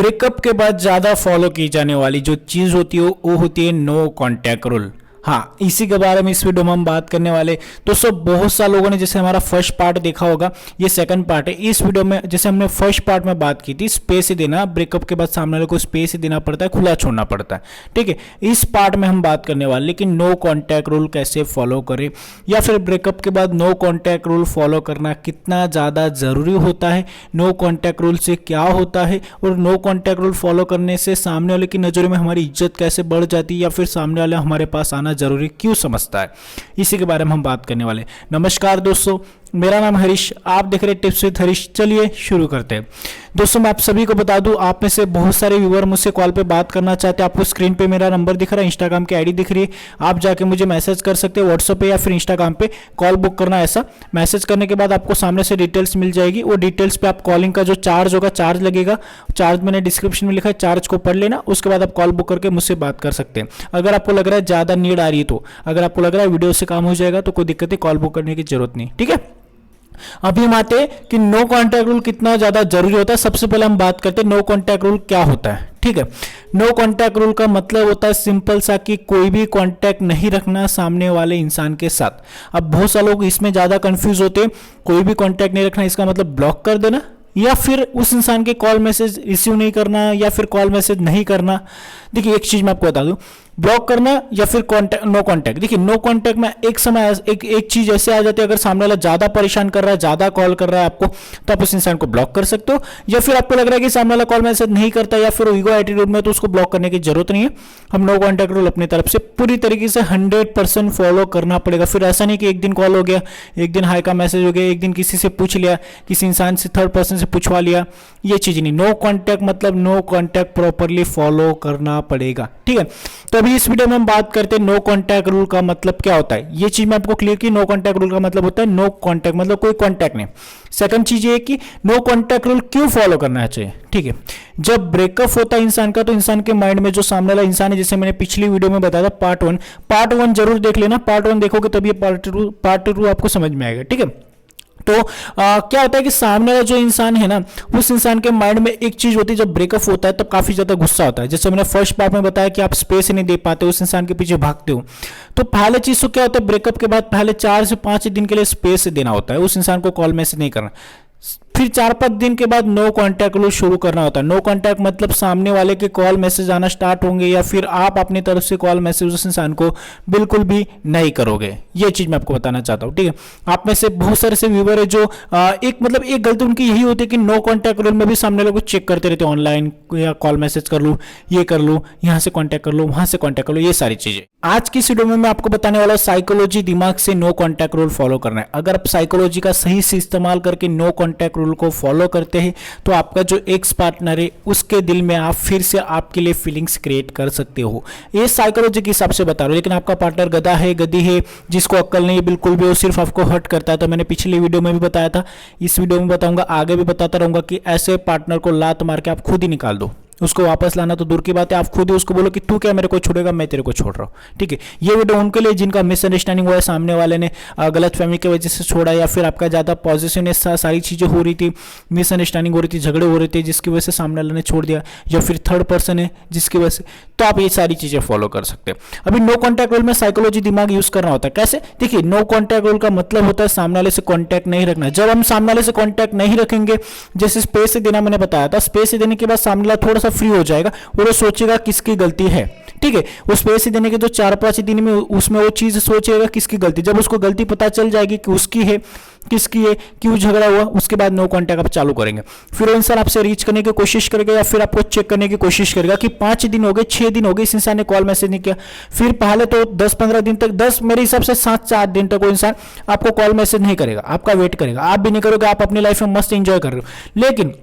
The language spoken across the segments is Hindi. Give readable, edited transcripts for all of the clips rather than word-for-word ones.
ब्रेकअप के बाद ज़्यादा फॉलो की जाने वाली जो चीज़ होती है वो होती है नो कॉन्टैक्ट रूल। हाँ, इसी के बारे में इस वीडियो में हम बात करने वाले। दोस्तों बहुत सारे लोगों ने जैसे हमारा फर्स्ट पार्ट देखा होगा, ये सेकंड पार्ट है। इस वीडियो में जैसे हमने फर्स्ट पार्ट में बात की थी स्पेस ही देना, ब्रेकअप के बाद सामने वाले को स्पेस ही देना पड़ता है, खुला छोड़ना पड़ता है, ठीक है। इस पार्ट में हम बात करने वाले लेकिन नो कॉन्टैक्ट रूल कैसे फॉलो करें, या फिर ब्रेकअप के बाद नो कॉन्टैक्ट रूल फॉलो करना कितना ज़्यादा ज़रूरी होता है, नो कॉन्टैक्ट रूल से क्या होता है, और नो कॉन्टैक्ट रूल फॉलो करने से सामने वाले की नज़रों में हमारी इज्जत कैसे बढ़ जाती है, या फिर सामने वाले हमारे पास आना जरूरी क्यों समझता है, इसी के बारे में हम बात करने वाले। नमस्कार दोस्तों, मेरा नाम हरीश, आप देख रहे टिप्स विद हरीश। चलिए शुरू करते हैं। दोस्तों मैं आप सभी को बता दूं, आप में से बहुत सारे व्यूअर मुझसे कॉल पे बात करना चाहते हैं। आपको स्क्रीन पे मेरा नंबर दिख रहा है, इंस्टाग्राम की आईडी दिख रही है, आप जाके मुझे मैसेज कर सकते हैं व्हाट्सएप पे या फिर इंस्टाग्राम पे। कॉल बुक करना, ऐसा मैसेज करने के बाद आपको सामने से डिटेल्स मिल जाएगी। वो डिटेल्स पे आप कॉलिंग का जो चार्ज होगा, चार्ज लगेगा, चार्ज मैंने डिस्क्रिप्शन में लिखा है, चार्ज को पढ़ लेना। उसके बाद आप कॉल बुक करके मुझसे बात कर सकते हैं। अगर आपको लग रहा है ज़्यादा नीड आ रही है तो, अगर आपको लग रहा है वीडियो से काम हो जाएगा तो कोई दिक्कत है, कॉल बुक करने की जरूरत नहीं, ठीक है। अभी हम आते हैं कि नो कॉन्टैक्ट रूल कितना ज्यादा जरूरी होता है। सबसे पहले हम बात करते हैं नो कॉन्टैक्ट रूल क्या होता है, ठीक है। नो कॉन्टैक्ट रूल का मतलब होता है सिंपल सा कि कोई भी कॉन्टैक्ट नहीं रखना सामने वाले इंसान के साथ। अब बहुत सारे लोग इसमें ज्यादा कंफ्यूज होते हैं, कोई भी कॉन्टैक्ट नहीं रखना इसका मतलब ब्लॉक कर देना, या फिर उस इंसान के कॉल मैसेज रिसीव नहीं करना, या फिर कॉल मैसेज नहीं करना। देखिए एक चीज मैं आपको बता दूं, ब्लॉक करना या फिर कॉन्टैक्ट, नो कॉन्टैक्ट। देखिए नो कॉन्टैक्ट में एक समय एक चीज ऐसे आ जाती है, अगर सामने वाला ज्यादा परेशान कर रहा है, ज्यादा कॉल कर रहा है आपको, तो आप उस इंसान को ब्लॉक कर सकते हो। या फिर आपको लग रहा है कि सामने वाला कॉल मैसेज नहीं करता या फिर ईगो एटीट्यूड में, तो उसको ब्लॉक करने की जरूरत नहीं है। हम नो कॉन्टैक्ट रूल अपनी तरफ से पूरी तरीके से 100% फॉलो करना पड़ेगा। फिर ऐसा नहीं कि एक दिन कॉल हो गया, एक दिन हाई का मैसेज हो गया, एक दिन किसी से पूछ लिया, किसी इंसान से थर्ड पर्सन से पूछवा लिया, ये चीज नहीं। नो कॉन्टैक्ट मतलब नो कॉन्टैक्ट प्रॉपरली फॉलो करना पड़ेगा, ठीक है। तो अभी इस वीडियो में हम बात करते हैं नो कॉन्टैक्ट रूल का मतलब क्या होता है। ये चीज मैं आपको क्लियर की, नो कॉन्टैक्ट रूल का मतलब होता है नो कॉन्टैक्ट मतलब कोई कॉन्टैक्ट नहीं। सेकंड चीज ये कि नो कॉन्टैक्ट रूल क्यों फॉलो करना चाहिए, ठीक है। जब ब्रेकअप होता है इंसान का, तो इंसान के माइंड में जो सामने वाला इंसान है, जैसे मैंने पिछली वीडियो में बताया था पार्ट वन जरूर देख लेना, पार्ट वन देखोगे तभी पार्ट टू आपको समझ में आएगा, ठीक है। तो क्या होता है कि सामने वाला जो इंसान है ना, उस इंसान के माइंड में एक चीज होती है, जब ब्रेकअप होता है तब काफी ज्यादा गुस्सा होता है। जैसे मैंने फर्स्ट पार्ट में बताया कि आप स्पेस नहीं दे पाते, उस इंसान के पीछे भागते हो। तो पहले चीज तो क्या होता है, ब्रेकअप के बाद पहले 4 से 5 दिन के लिए स्पेस देना होता है, उस इंसान को कॉल मैसेज नहीं करना। फिर 4-5 दिन के बाद नो कॉन्टैक्ट रूल शुरू करना होता है। नो कॉन्टैक्ट मतलब सामने वाले के कॉल मैसेज आना स्टार्ट होंगे, या फिर आप अपनी तरफ से कॉल मैसेज उस इंसान को बिल्कुल भी नहीं करोगे। ये चीज मैं आपको बताना चाहता हूँ, ठीक है। आप में से बहुत सारे से व्यूअर है जो एक गलती उनकी यही होती है कि नो कॉन्टैक्ट रूल में भी सामने वाले को चेक करते रहते हैं, ऑनलाइन या कॉल मैसेज कर लूँ, ये कर लूँ, यहाँ से कॉन्टैक्ट कर लूँ, वहां से कॉन्टैक्ट कर लूँ, ये सारी चीजें। आज की वीडियो में मैं आपको बताने वाला साइकोलॉजी दिमाग से नो कॉन्टैक्ट रूल फॉलो करना है। अगर आप साइकोलॉजी का सही से इस्तेमाल करके नो कॉन्टैक्ट रूल को फॉलो करते हैं, तो आपका जो एक्स पार्टनर है उसके दिल में आप फिर से आपके लिए फीलिंग्स क्रिएट कर सकते हो। ये साइकोलॉजी के हिसाब से बता रहा हूं। लेकिन आपका पार्टनर गधा है, गधी है, जिसको अक्ल नहीं है बिल्कुल भी, वो सिर्फ आपको हर्ट करता है, तो मैंने पिछली वीडियो में भी बताया था, इस वीडियो में बताऊंगा, आगे भी बताता रहूंगा कि ऐसे पार्टनर को लात मार के आप खुद ही निकाल दो। उसको वापस लाना तो दूर की बात है, आप खुद ही उसको बोलो कि तू क्या मेरे को छोड़ेगा, मैं तेरे को छोड़ रहा हूँ, ठीक है। ये वीडियो उनके लिए जिनका मिसअंडरस्टैंडिंग हुआ है, सामने वाले ने गलत फहमी की वजह से छोड़ा, या फिर आपका ज्यादा पॉजिटिवनेस था, सारी चीजें हो रही थी, मिसअंडरस्टैंडिंग हो रही थी, झगड़े हो रहे थे, जिसकी वजह से सामने वाले ने छोड़ दिया, या फिर थर्ड पर्सन है जिसकी वजह से, तो आप ये सारी चीजें फॉलो कर सकते हैं। अभी नो कॉन्टैक्ट रूल में साइकोलॉजी दिमाग यूज करना होता है। कैसे? देखिए, नो कॉन्टैक्ट रूल का मतलब होता है सामने वाले से कॉन्टैक्ट नहीं रखना। जब हम सामने वाले से कॉन्टैक्ट नहीं रखेंगे, जैसे स्पेस देना मैंने बताया था, स्पेस देने के बाद सामने वाला थोड़ा सा फ्री हो जाएगा और वो सोचेगा किसकी गलती है, ठीक है। वो स्पेस देने के जो 4-5 दिन में उसमें वो चीज सोचेगा किसकी गलती। जब उसको गलती पता चल जाएगी कि उसकी है, किसकी है, क्यों झगड़ा हुआ, उसके बाद नो कॉन्टैक्ट आप चालू करेंगे। फिर वो इंसान आपसे रीच करने की कोशिश करेगा, या फिर आपको चेक करने की कोशिश करेगा कि 5 दिन हो गए, 6 दिन हो गए, इस इंसान ने कॉल मैसेज नहीं किया। फिर पहले तो 10-15 दिन तक, 10 मेरे हिसाब से 7-8 दिन तक वो इंसान आपको कॉल मैसेज नहीं करेगा, आपका वेट करेगा। आप भी नहीं करोगे, आप अपनी लाइफ में मस्त एंजॉय कर रहे हो। लेकिन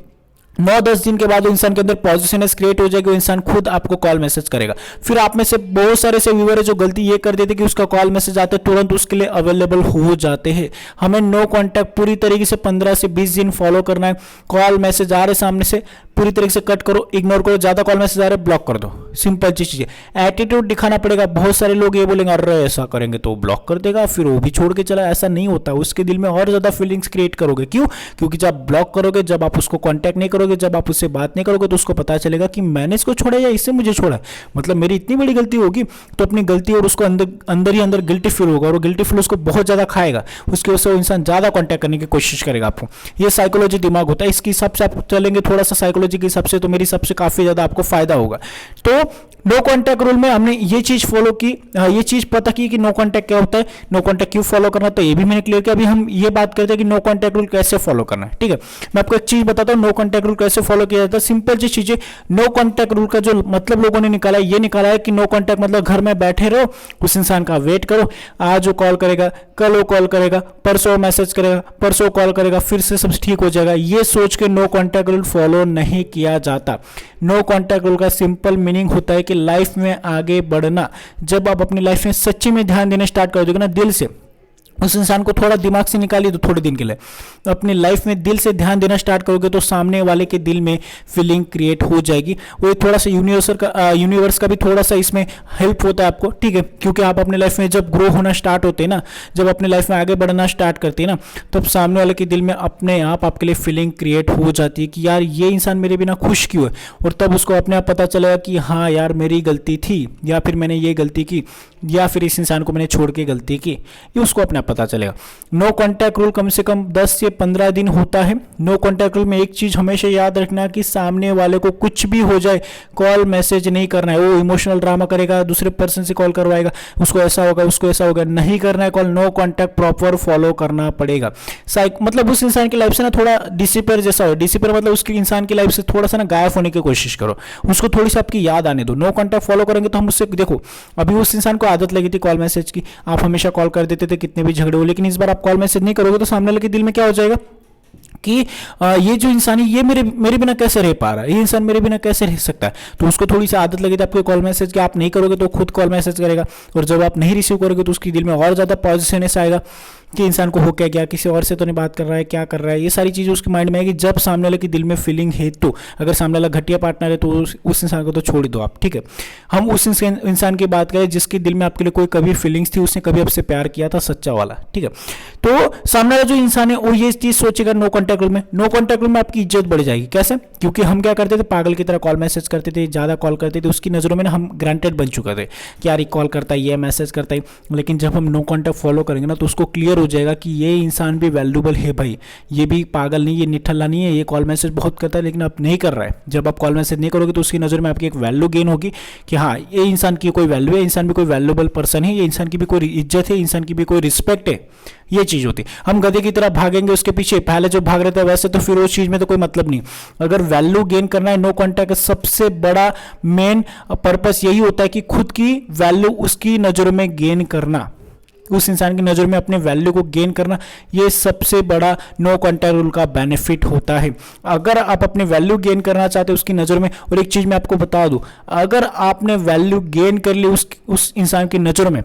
9-10 दिन के बाद इंसान के अंदर पॉजिटिवनेस क्रिएट हो जाएगी, वो इंसान खुद आपको कॉल मैसेज करेगा। फिर आप में से बहुत सारे से व्यूअर है जो गलती ये कर देते कि उसका कॉल मैसेज आते तुरंत उसके लिए अवेलेबल हो जाते हैं। हमें नो कॉन्टैक्ट पूरी तरीके से 15 से 20 दिन फॉलो करना है। कॉल मैसेज आ रहे सामने से, पूरी तरीके से कट करो, इग्नोर करो, ज्यादा कॉल मैसेज आ रहे ब्लॉक कर दो, सिंपल चीज है। एटीट्यूड दिखाना पड़ेगा। बहुत सारे लोग ये बोलेंगे अरे ऐसा करेंगे तो ब्लॉक कर देगा, फिर वो भी छोड़ के चला, ऐसा नहीं होता। उसके दिल में और ज्यादा फीलिंग्स क्रिएट करोगे। क्यों? क्योंकि जब ब्लॉक करोगे, जब आप उसको कांटेक्ट नहीं करोगे, जब आप उससे बात नहीं करोगे, तो उसको पता चलेगा कि मैंने इसको छोड़ा या इससे मुझे छोड़ा, मतलब मेरी इतनी बड़ी गलती होगी। तो अपनी गलती और उसको अंदर ही अंदर गिल्टी फील होगा, और गिल्टी फील उसको बहुत ज्यादा खाएगा। उसकी वजह से वो इंसान ज्यादा कांटेक्ट करने की कोशिश करेगा आपको। ये साइकोलॉजी दिमाग होता है, इसके हिसाब से आप चलेंगे थोड़ा सा साइकोलॉजी के हिसाब से, तो मेरे हिसाब से काफी ज्यादा आपको फायदा होगा। तो नो कॉन्टैक्ट रूल में हमने ये चीज फॉलो की, ये चीज पता की कि नो कॉन्टैक्ट क्या होता है, नो कॉन्टैक्ट क्यों फॉलो करना, तो ये भी मैंने क्लियर किया। अभी हम ये बात करते हैं कि नो कॉन्टैक्ट रूल कैसे फॉलो करना है। ठीक है, मैं आपको एक चीज बताता हूँ नो कॉन्टैक्ट रूल कैसे फॉलो किया जाता है। सिंपल सी चीजें। नो कॉन्टैक्ट रूल का जो मतलब लोगों ने निकाला है, ये निकाला है कि नो कॉन्टैक्ट मतलब घर में बैठे रहो, उस इंसान का वेट करो, आज वो कॉल करेगा, कल वो कॉल करेगा, परसों मैसेज करेगा, परसों कॉल करेगा, फिर से सब ठीक हो जाएगा। ये सोच के नो कॉन्टैक्ट रूल फॉलो नहीं किया जाता। नो कॉन्टैक्ट रूल का सिंपल मीनिंग होता है कि लाइफ में आगे बढ़ना। जब आप अपनी लाइफ में सच्ची में ध्यान देना स्टार्ट कर दोगे ना, दिल से, उस इंसान को थोड़ा दिमाग से निकालिए तो थोड़े दिन के लिए अपनी लाइफ में दिल से ध्यान देना स्टार्ट करोगे, तो सामने वाले के दिल में फीलिंग क्रिएट हो जाएगी। वो थोड़ा सा यूनिवर्स का भी थोड़ा सा इसमें हेल्प होता है आपको। ठीक है, क्योंकि आप अपने लाइफ में जब ग्रो होना स्टार्ट होते हैं ना, जब अपने लाइफ में आगे बढ़ना स्टार्ट करते हैं ना, तब सामने वाले के दिल में अपने आप आपके लिए फीलिंग क्रिएट हो जाती है कि यार ये इंसान मेरे बिना खुश क्यों है, और तब उसको अपने आप पता चलेगा कि हाँ यार मेरी गलती थी, या फिर मैंने ये गलती की, या फिर इस इंसान को मैंने छोड़ के गलती की, ये उसको अपने आप पता चलेगा। नो कॉन्टैक्ट रूल कम से कम 10 से 15 दिन होता है। नो कॉन्टैक्ट रूल में एक चीज हमेशा याद रखना कि सामने वाले को कुछ भी हो जाए, कॉल मैसेज नहीं करना है। वो इमोशनल ड्रामा करेगा, दूसरे पर्सन से कॉल करवाएगा, उसको ऐसा होगा, उसको ऐसा होगा, नहीं करना है call. No contact proper follow करना पड़ेगा। मतलब उस इंसान की लाइफ से ना थोड़ा डिसिपेयर जैसा हो, डिसिपेयर मतलब उसकी इंसान की लाइफ से थोड़ा सा ना गायब होने की कोशिश करो, उसको थोड़ी सी आपकी याद आने दो। नो कॉन्टैक्ट फॉलो करेंगे तो हम उससे, देखो अभी उस इंसान को आदत लगी थी कॉल मैसेज की, आप हमेशा कॉल कर देते थे कितने भी झगड़े हो, लेकिन इस बार आप कॉल मैसेज नहीं करोगे तो सामने वाले के दिल में क्या हो जाएगा कि ये जो इंसान है ये मेरे बिना कैसे रह पा रहा है, ये इंसान मेरे बिना कैसे रह सकता है। तो उसको थोड़ी सी आदत लगी थी आपके कॉल मैसेज की, आप नहीं करोगे तो खुद कॉल मैसेज करेगा, और जब आप नहीं रिसीव करोगे तो उसके दिल में और ज़्यादा पॉजिटिवनेस आएगा कि इंसान को हो क्या गया, किसी और से तो नहीं बात कर रहा है, क्या कर रहा है। ये सारी चीज़ें उसके माइंड में आएगी। जब सामने वाले के दिल में फीलिंग है, तो अगर सामने वाला घटिया पार्टनर है तो उस इंसान को तो छोड़ दो आप। ठीक है, हम उस इंसान की बात करें जिसके दिल में आपके लिए कोई कभी फीलिंग्स थी, उसने कभी आपसे प्यार किया था, सच्चा वाला। ठीक है, तो सामने वाला जो इंसान है वो ये चीज़ सोचेगा नो कॉन्टैक्ट रूल में। नो कॉन्टैक्ट रूल में आपकी इज्जत बढ़ जाएगी। कैसे? क्योंकि हम क्या करते थे, पागल की तरह कॉल मैसेज करते थे, ज़्यादा कॉल करते थे, उसकी नज़रों में ना हम ग्रांटेड बन चुके थे कि यार ये कॉल करता है, ये मैसेज करता है। लेकिन जब हम नो कॉन्टैक्ट फॉलो करेंगे ना, तो उसको क्लियर हो जाएगा कि ये इंसान भी वैल्यूबल है भाई, ये भी पागल नहीं, ये निठल्ला नहीं है, ये कॉल मैसेज बहुत करता है लेकिन आप नहीं कर रहा है। जब आप कॉल मैसेज नहीं करोगे तो उसकी नज़र में आपकी एक वैल्यू गेन होगी कि हाँ ये इंसान की कोई वैल्यू है, इंसान भी कोई वैल्यूबल पर्सन है, ये इंसान की भी कोई इज्जत है, इंसान की भी कोई रिस्पेक्ट है। ये चीज़ होती है। हम गधे की तरह भागेंगे उसके पीछे, पहले जो भाग रहे थे वैसे, तो फिर उस चीज़ में तो कोई मतलब नहीं। अगर वैल्यू गेन करना है, नो कॉन्टैक्ट का सबसे बड़ा मेन पर्पस यही होता है कि खुद की वैल्यू उसकी नज़रों में गेन करना, उस इंसान की नज़र में अपने वैल्यू को गेन करना, ये सबसे बड़ा नो कॉन्टैक्ट रूल का बेनिफिट होता है। अगर आप अपने वैल्यू गेन करना चाहते हो उसकी नज़र में, और एक चीज़ मैं आपको बता दूं, अगर आपने वैल्यू गेन कर ली उस इंसान की नज़र में,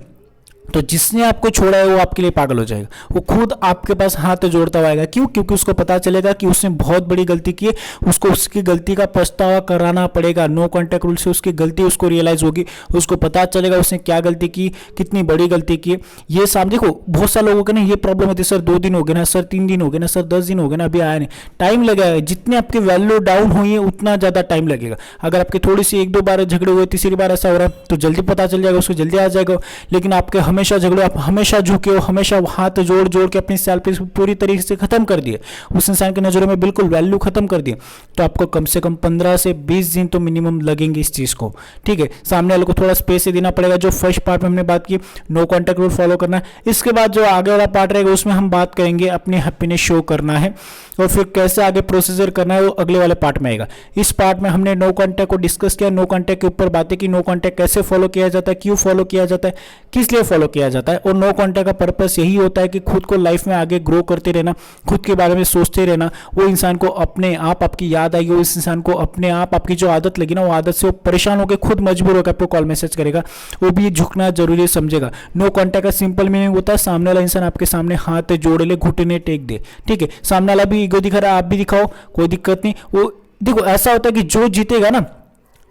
तो जिसने आपको छोड़ा है वो आपके लिए पागल हो जाएगा, वो खुद आपके पास हाथ जोड़ता हुआ आएगा। क्यों? क्योंकि उसको पता चलेगा कि उसने बहुत बड़ी गलती की है, उसको उसकी गलती का पछतावा कराना पड़ेगा। नो कॉन्टैक्ट रूल से उसकी गलती उसको रियलाइज होगी, उसको पता चलेगा उसने क्या गलती की, कितनी बड़ी गलती की। ये साहब देखो, बहुत सारे लोगों के ना ये प्रॉब्लम होती है, सर 2 दिन हो गए ना, सर 3 दिन हो गए ना, सर 10 दिन हो गए ना, अभी आया नहीं। टाइम लगेगा, जितने आपकी वैल्यू डाउन हुई है उतना ज़्यादा टाइम लगेगा। अगर आपके थोड़ी सी 1-2 बार झगड़े हुए, तीसरी बार ऐसा हो रहा है तो जल्दी पता चल जाएगा, उसको जल्दी आ जाएगा। लेकिन आपके हमेशा झगड़े, आप हमेशा झुके हो, हमेशा हाथ जोड़ जोड़ के अपनी सेल्फ पूरी तरीके से खत्म कर दिए, उस इंसान की नज़रों में बिल्कुल वैल्यू खत्म कर दिए, तो आपको कम से कम 15 से 20 दिन तो मिनिमम लगेंगे इस चीज़ को। ठीक है, सामने वाले को थोड़ा स्पेस देना पड़ेगा। जो फर्स्ट पार्ट में हमने बात की, नो कॉन्टैक्ट रूल फॉलो करना है। इसके बाद जो आगे वाला पार्ट रहेगा उसमें हम बात करेंगे अपनी हैप्पीनेस शो करना है, और फिर कैसे आगे प्रोसीजर करना है वो अगले वाले पार्ट में आएगा। इस पार्ट में हमने नो कॉन्टैक्ट को डिस्कस किया, नो कॉन्टैक्ट के ऊपर बातें की, नो कॉन्टैक्ट कैसे फॉलो किया जाता है, क्यों फॉलो किया जाता है, किस लिए फॉलो किया जाता है। और नो कॉन्टैक्ट का पर्पस यही होता है कि खुद को लाइफ में आगे ग्रो करते रहना, खुद के बारे में सोचते रहना। वो इंसान को अपने आप आपकी याद आएगी, उस इंसान को अपने आप आपकी जो आदत लगी ना, वो आदत से वो परेशान होकर खुद मजबूर होकर आपको कॉल मैसेज करेगा, वो भी झुकना जरूरी समझेगा। नो कॉन्टैक्ट का सिंपल मीनिंग होता है सामने वाला इंसान आपके सामने हाथ जोड़ ले, घुटने टेक दे। ठीक है, सामने वाला भी ईगो दिखा रहा है, आप भी दिखाओ, कोई दिक्कत नहीं। वो देखो ऐसा होता है कि जो जीतेगा ना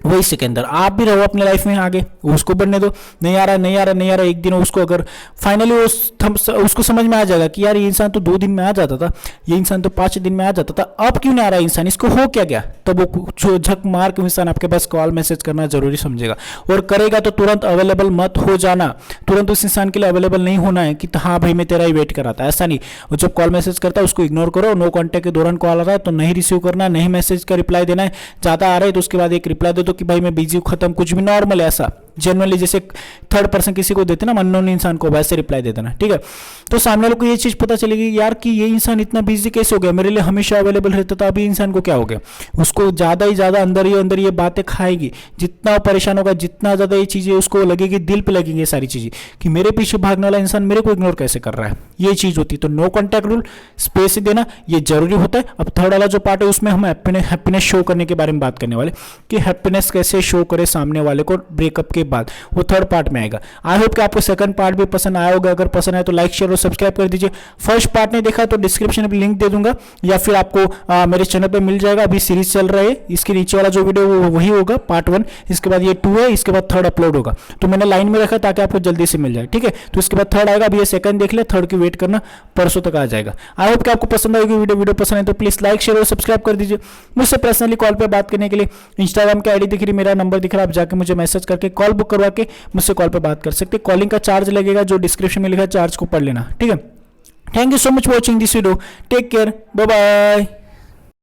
वही सिकंदर, आप भी रहो अपने लाइफ में आगे, उसको बढ़ने दो। नहीं आ रहा नहीं आ रहा नहीं आ रहा, एक दिन उसको अगर फाइनली उसको समझ में आ जाएगा कि यार ये इंसान तो 2 दिन में आ जाता था, ये इंसान तो 5 दिन में आ जाता था, अब क्यों नहीं आ रहा इंसान, इसको हो क्या गया, तब वो जो झक मार के इंसान आपके पास कॉल मैसेज करना जरूरी समझेगा। और करेगा तो तुरंत अवेलेबल मत हो जाना, तुरंत उस इंसान के लिए अवेलेबल नहीं होना है कि हाँ भाई मैं तेरा ही वेट कर रहा था, ऐसा नहीं। वो जब कॉल मैसेज करता है उसको इग्नोर करो, नो कॉन्टैक्ट के दौरान कॉल आ रहा है तो नहीं रिसीव करना, नहीं मैसेज का रिप्लाई देना है, ज़्यादा आ रहा है तो उसके बाद एक रिप्लाई दे दो कि भाई मैं बिजी, खत्म, कुछ भी नॉर्मल ऐसा जनरली जैसे थर्ड पर्सन किसी को देते ना अननोन इंसान को, वैसे रिप्लाई दे देना, ठीक है। तो सामने वाले को ये चीज पता चलेगी यार कि ये इंसान इतना बिजी कैसे हो गया, मेरे लिए हमेशा अवेलेबल रहता था, अभी इंसान को क्या हो गया। उसको ज्यादा ही ज्यादा अंदर ही अंदर ये बातें खाएगी, जितना परेशान होगा, जितना ज्यादा ये चीजें उसको लगेगी, दिल पे लगेंगी ये सारी चीजें कि मेरे पीछे भागने वाला इंसान मेरे को इग्नोर कैसे कर रहा है, ये चीज होती है। तो नो कॉन्टैक्ट रूल, स्पेस देना ये जरूरी होता है। अब थर्ड वाला जो पार्ट है उसमें हम हैप्पीनेस शो करने के बारे में बात करने वाले कि हैप्पीनेस कैसे शो करे सामने वाले को ब्रेकअप के बाद, वो थर्ड पार्ट में आएगा। आई होप कि आपको सेकंड पार्ट भी पसंद आया होगा, अगर पसंद आए तो लाइक शेयर और सब्सक्राइब कर दीजिए। फर्स्ट पार्ट नहीं देखा तो डिस्क्रिप्शन में लिंक दे दूंगा या फिर आपको मेरे चैनल पे मिल जाएगा, अभी सीरीज चल रहा है, इसके नीचे वाला जो वीडियो वो वही होगा पार्ट 1, इसके बाद ये 2 है, इसके बाद थर्ड अपलोड होगा, तो मैंने लाइन में रखा ताकि आपको जल्दी से मिल जाए, ठीक है। तो इसके बाद थर्ड आएगा, अभी ये सेकंड देख ले, थर्ड की वेट करना, परसों तक आ जाएगा। आई होप कि आपको पसंद आएगी वीडियो पसंद है तो प्लीज लाइक शेयर और सब्सक्राइब कर दीजिए। मुझसे पर्सनली कॉल पे बात करने के लिए इंस्टाग्राम की आईडी दिख रही, मेरा नंबर दिख रहा है, आप जाके मुझे मैसेज करके कॉल बुक करवा के मुझसे कॉल पे बात कर सकते। कॉलिंग का चार्ज लगेगा, जो डिस्क्रिप्शन में लिखा है चार्ज को पढ़ लेना, ठीक है। Thank you so much for watching this video, take care, bye bye.